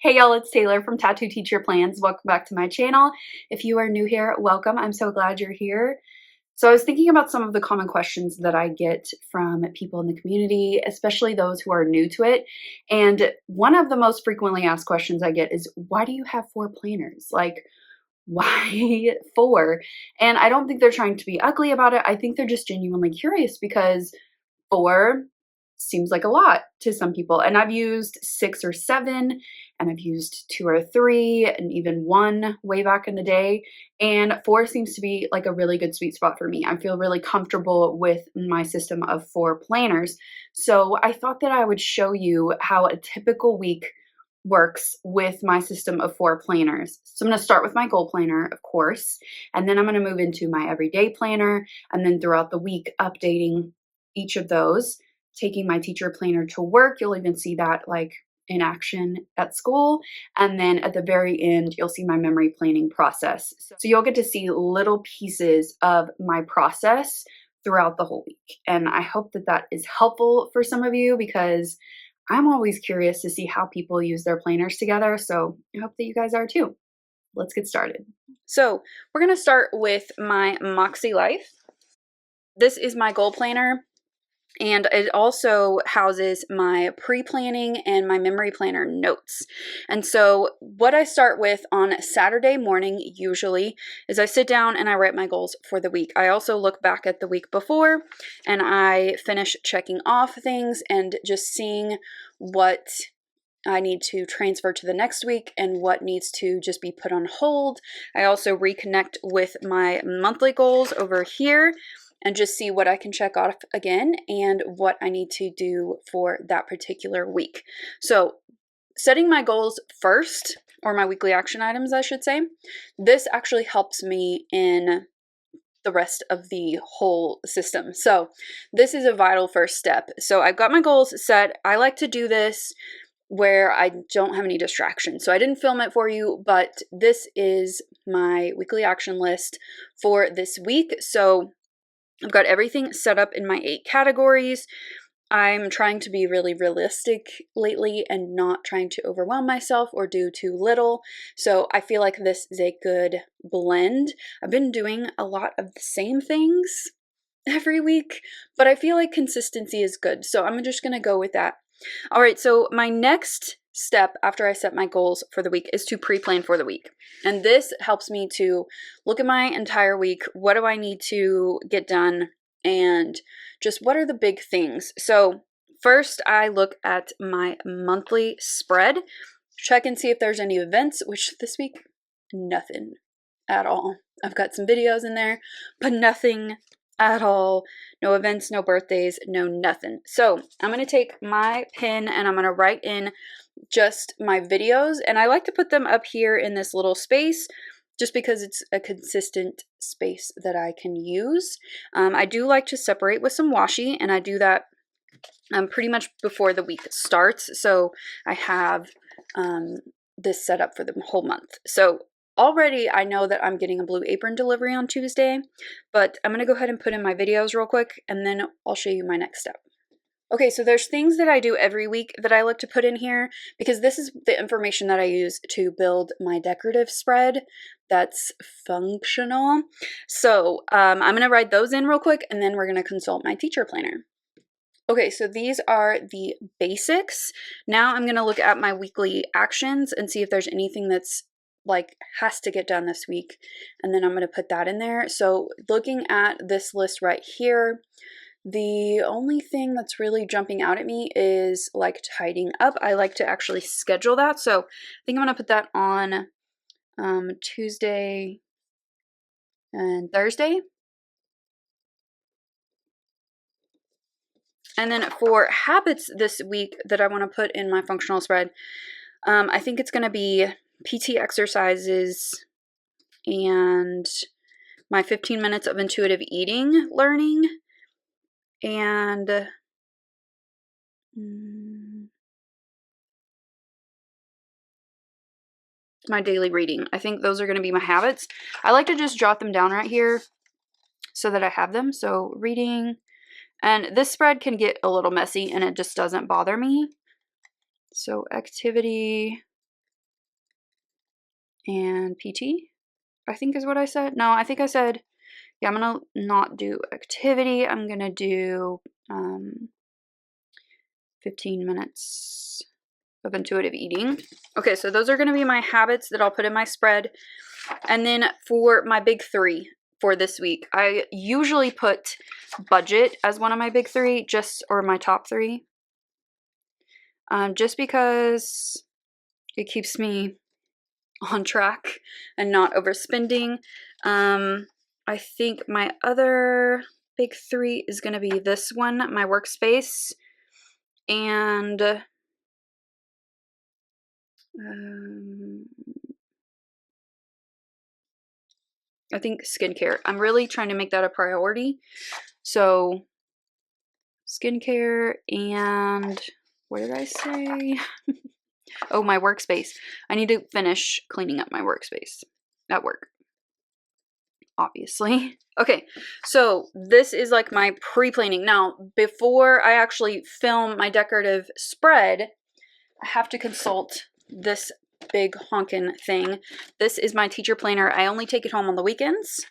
Hey y'all, it's Taylor from Tattoo Teacher Plans. Welcome back to my channel. If you are new here, welcome. I'm so glad you're here. So I was thinking about some of the common questions that I get from people in the community, especially those who are new to it. And one of the most frequently asked questions I get is, why do you have 4 planners? Like, why 4? And I don't think they're trying to be ugly about it. I think they're just genuinely curious because 4 seems like a lot to some people. And I've used 6 or 7, and I've used 2 or 3, and even 1 way back in the day. And 4 seems to be like a really good sweet spot for me. I feel really comfortable with my system of 4 planners. So I thought that I would show you how a typical week works with my system of 4 planners. So I'm going to start with my goal planner, of course, and then I'm going to move into my everyday planner, and then throughout the week updating each of those, taking my teacher planner to work. You'll even see that like in action at school. And then at the very end, you'll see my memory planning process. So you'll get to see little pieces of my process throughout the whole week. And I hope that that is helpful for some of you because I'm always curious to see how people use their planners together. So I hope that you guys are too. Let's get started. So we're going to start with my mäksēlife. This is my goal planner. And it also houses my pre-planning and my memory planner notes. And so what I start with on Saturday morning usually is I sit down and I write my goals for the week. I also look back at the week before and I finish checking off things and just seeing what I need to transfer to the next week and what needs to just be put on hold. I also reconnect with my monthly goals over here and just see what I can check off again and what I need to do for that particular week. So setting my goals first, or my weekly action items, I should say, this actually helps me in the rest of the whole system. So this is a vital first step. So I've got my goals set. I like to do this where I don't have any distractions. So I didn't film it for you, but this is my weekly action list for this week. So I've got everything set up in my 8 categories. I'm trying to be really realistic lately and not trying to overwhelm myself or do too little. So I feel like this is a good blend. I've been doing a lot of the same things every week, but I feel like consistency is good. So I'm just going to go with that. All right, so my next step after I set my goals for the week is to pre-plan for the week. And this helps me to look at my entire week. What do I need to get done? And just what are the big things? So first I look at my monthly spread, check and see if there's any events, which this week, nothing at all. I've got some videos in there, but nothing at all. No events, no birthdays, no nothing. So I'm going to take my pen and I'm going to write in just my videos, and I like to put them up here in this little space just because it's a consistent space that I can use. I do like to separate with some washi, and I do that pretty much before the week starts, so I have this set up for the whole month. So already I know that I'm getting a blue apron delivery on Tuesday, but I'm going to go ahead and put in my videos real quick, and then I'll show you my next step. Okay, so there's things that I do every week that I like to put in here because this is the information that I use to build my decorative spread that's functional. So I'm going to write those in real quick, and then we're going to consult my teacher planner. Okay, so these are the basics. Now I'm going to look at my weekly actions and see if there's anything that's like has to get done this week, and then I'm going to put that in there. So looking at this list right here, the only thing that's really jumping out at me is like tidying up. I like to actually schedule that. So I think I'm going to put that on Tuesday and Thursday. And then for habits this week that I want to put in my functional spread, I think it's going to be PT exercises and my 15 minutes of intuitive eating learning and my daily reading. I think those are going to be my habits. I like to just jot them down right here so that I have them. So reading, and this spread can get a little messy and it just doesn't bother me. So activity, and PT, I think is what I said. No, I think I said, yeah, I'm going to not do activity. I'm going to do 15 minutes of intuitive eating. Okay, so those are going to be my habits that I'll put in my spread. And then for my big three for this week, I usually put budget as one of my big three, or my top three. Just because it keeps me on track and not overspending. I think my other big three is going to be this one, my workspace, and I think skincare. I'm really trying to make that a priority. So skincare and what did I say? Oh, my workspace. I need to finish cleaning up my workspace at work, obviously. Okay, so this is like my pre-planning. Now, before I actually film my decorative spread, I have to consult this big honkin' thing. This is my teacher planner. I only take it home on the weekends,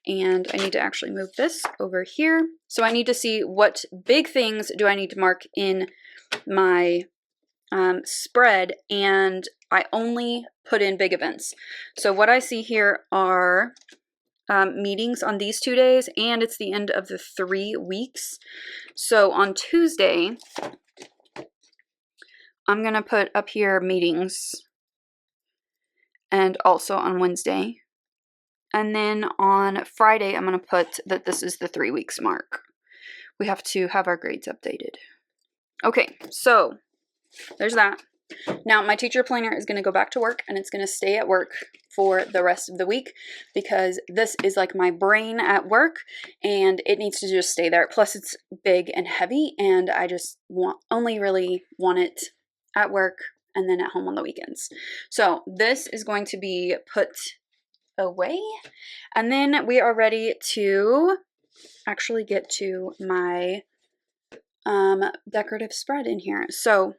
and I need to actually move this over here. So I need to see what big things do I need to mark in my spread, and I only put in big events. So what I see here are meetings on these 2 days, and it's the end of the 3 weeks. So on Tuesday, I'm going to put up here meetings, and also on Wednesday. And then on Friday, I'm going to put that this is the 3 weeks mark. We have to have our grades updated. Okay, so there's that. Now, my teacher planner is going to go back to work, and it's going to stay at work for the rest of the week because this is like my brain at work, and it needs to just stay there. Plus, it's big and heavy, and I just only really want it at work and then at home on the weekends. So this is going to be put away, and then we are ready to actually get to my decorative spread in here. So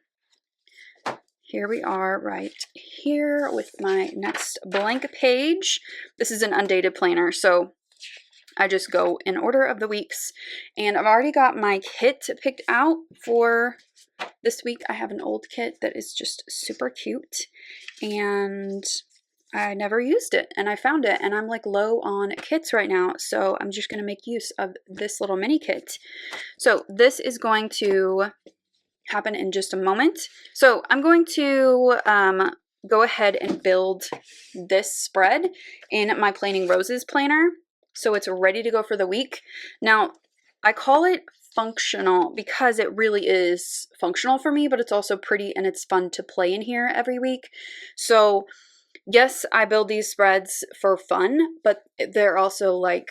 here we are right here with my next blank page. This is an undated planner, so I just go in order of the weeks, and I've already got my kit picked out for this week. I have an old kit that is just super cute, and I never used it, and I found it, and I'm like low on kits right now, so I'm just going to make use of this little mini kit. So this is going to happen in just a moment. So I'm going to go ahead and build this spread in my Planning Roses planner, so it's ready to go for the week. Now, I call it functional because it really is functional for me, but it's also pretty and it's fun to play in here every week. So yes, I build these spreads for fun, but they're also like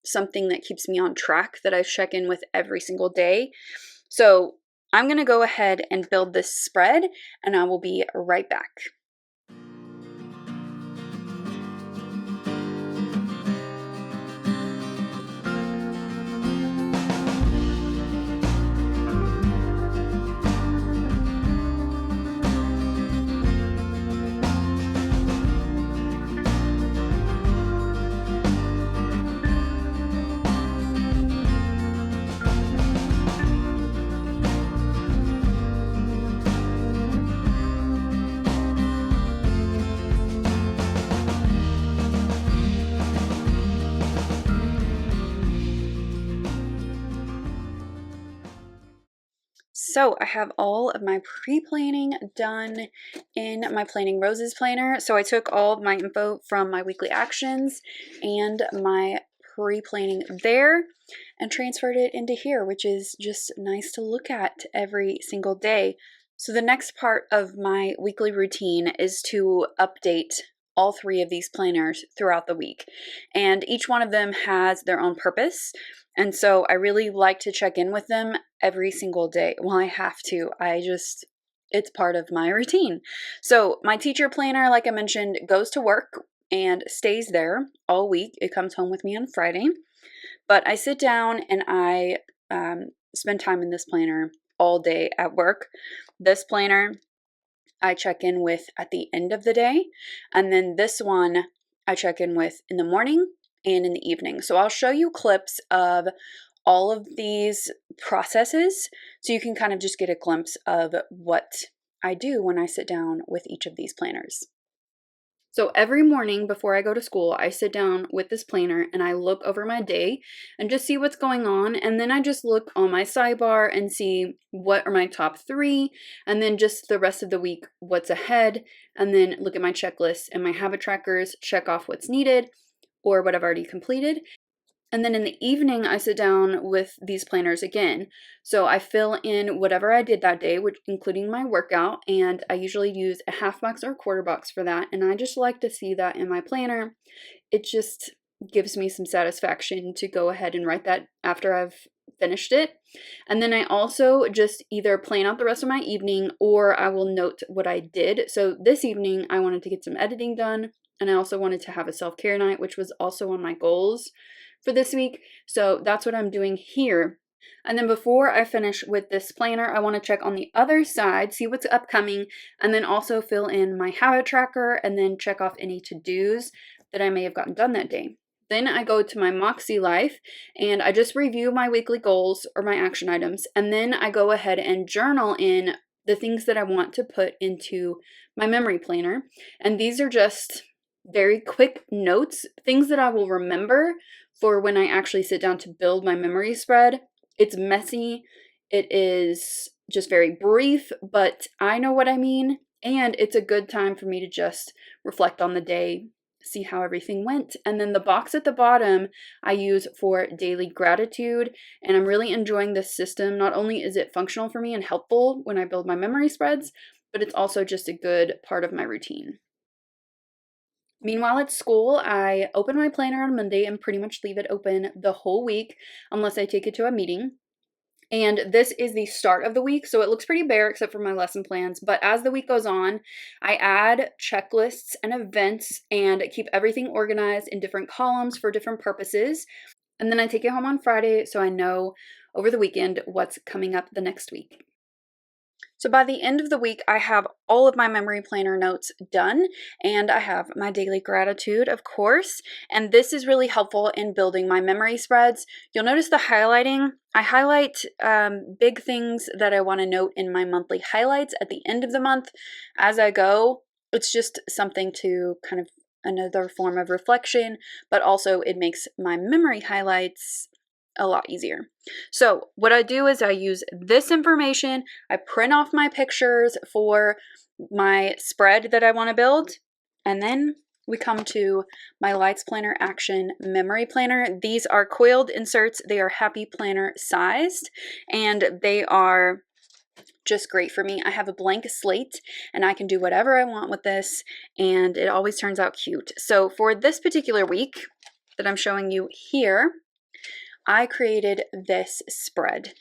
something that keeps me on track that I check in with every single day. So I'm going to go ahead and build this spread, and I will be right back. So I have all of my pre-planning done in my Planning Roses planner. So I took all of my info from my weekly actions and my pre-planning there and transferred it into here, which is just nice to look at every single day. So the next part of my weekly routine is to update all 3 of these planners throughout the week. And each one of them has their own purpose. And so I really like to check in with them every single day. Well, I have to. It's part of my routine. So my teacher planner, like I mentioned, goes to work and stays there all week. It comes home with me on Friday. But I sit down and I spend time in this planner all day at work. This planner, I check in with at the end of the day. And then this one I check in with in the morning and in the evening. So I'll show you clips of all of these processes so you can kind of just get a glimpse of what I do when I sit down with each of these planners. So every morning before I go to school, I sit down with this planner and I look over my day and just see what's going on. And then I just look on my sidebar and see what are my top 3, and then just the rest of the week, what's ahead, and then look at my checklist and my habit trackers, check off what's needed or what I've already completed. And then in the evening, I sit down with these planners again. So I fill in whatever I did that day, which including my workout, and I usually use a half box or a quarter box for that. And I just like to see that in my planner. It just gives me some satisfaction to go ahead and write that after I've finished it. And then I also just either plan out the rest of my evening or I will note what I did. So this evening, I wanted to get some editing done, and I also wanted to have a self-care night, which was also on my goals for this week. So that's what I'm doing here. And then before I finish with this planner, I want to check on the other side, see what's upcoming, and then also fill in my habit tracker and then check off any to-dos that I may have gotten done that day. Then I go to my mäksēlife and I just review my weekly goals or my action items. And then I go ahead and journal in the things that I want to put into my memory planner. And these are just very quick notes, things that I will remember for when I actually sit down to build my memory spread. It's messy. It is just very brief, but I know what I mean. And it's a good time for me to just reflect on the day, see how everything went. And then the box at the bottom I use for daily gratitude. And I'm really enjoying this system. Not only is it functional for me and helpful when I build my memory spreads, but it's also just a good part of my routine. Meanwhile, at school, I open my planner on Monday and pretty much leave it open the whole week unless I take it to a meeting. And this is the start of the week, so it looks pretty bare except for my lesson plans. But as the week goes on, I add checklists and events and keep everything organized in different columns for different purposes. And then I take it home on Friday so I know over the weekend what's coming up the next week. So by the end of the week, I have all of my memory planner notes done, and I have my daily gratitude, of course, and this is really helpful in building my memory spreads. You'll notice the highlighting. I highlight big things that I want to note in my monthly highlights at the end of the month as I go. It's just something to kind of another form of reflection, but also it makes my memory highlights a lot easier. So what I do is I use this information, I print off my pictures for my spread that I want to build, and then we come to my Lights Planner Action Memory Planner. These are coiled inserts. They are Happy Planner sized, and they are just great for me. I have a blank slate and I can do whatever I want with this, and it always turns out cute. So for this particular week that I'm showing you here, I created this spread.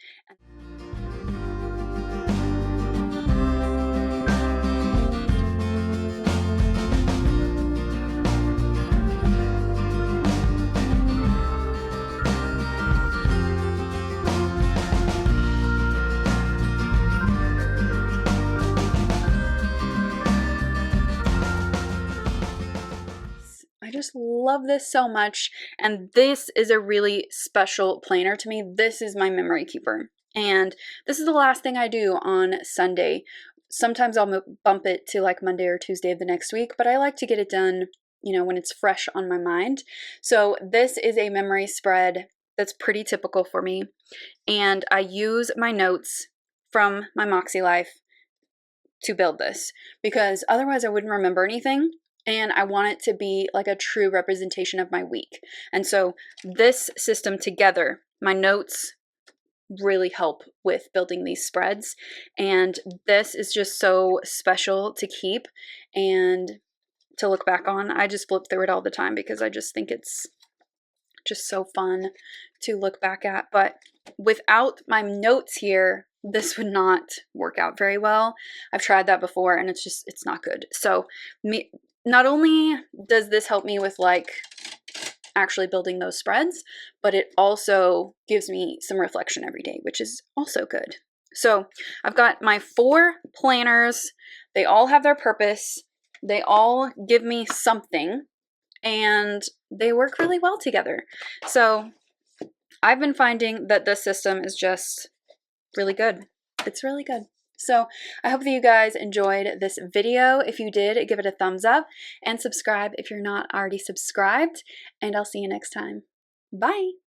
I just love this so much, and this is a really special planner to me. This is my memory keeper, and this is the last thing I do on Sunday. Sometimes I'll bump it to like Monday or Tuesday of the next week, but I like to get it done, you know, when it's fresh on my mind. So this is a memory spread that's pretty typical for me, and I use my notes from my mäksēlife to build this because otherwise I wouldn't remember anything. And I want it to be like a true representation of my week. And so this system together, my notes really help with building these spreads. And this is just so special to keep and to look back on. I just flip through it all the time because I just think it's just so fun to look back at. But without my notes here, this would not work out very well. I've tried that before and it's not good. So not only does this help me with like actually building those spreads, but it also gives me some reflection every day, which is also good. So I've got my 4 planners. They all have their purpose. They all give me something, and they work really well together. So I've been finding that this system is just really good. It's really good. So I hope that you guys enjoyed this video. If you did, give it a thumbs up and subscribe if you're not already subscribed. And I'll see you next time. Bye.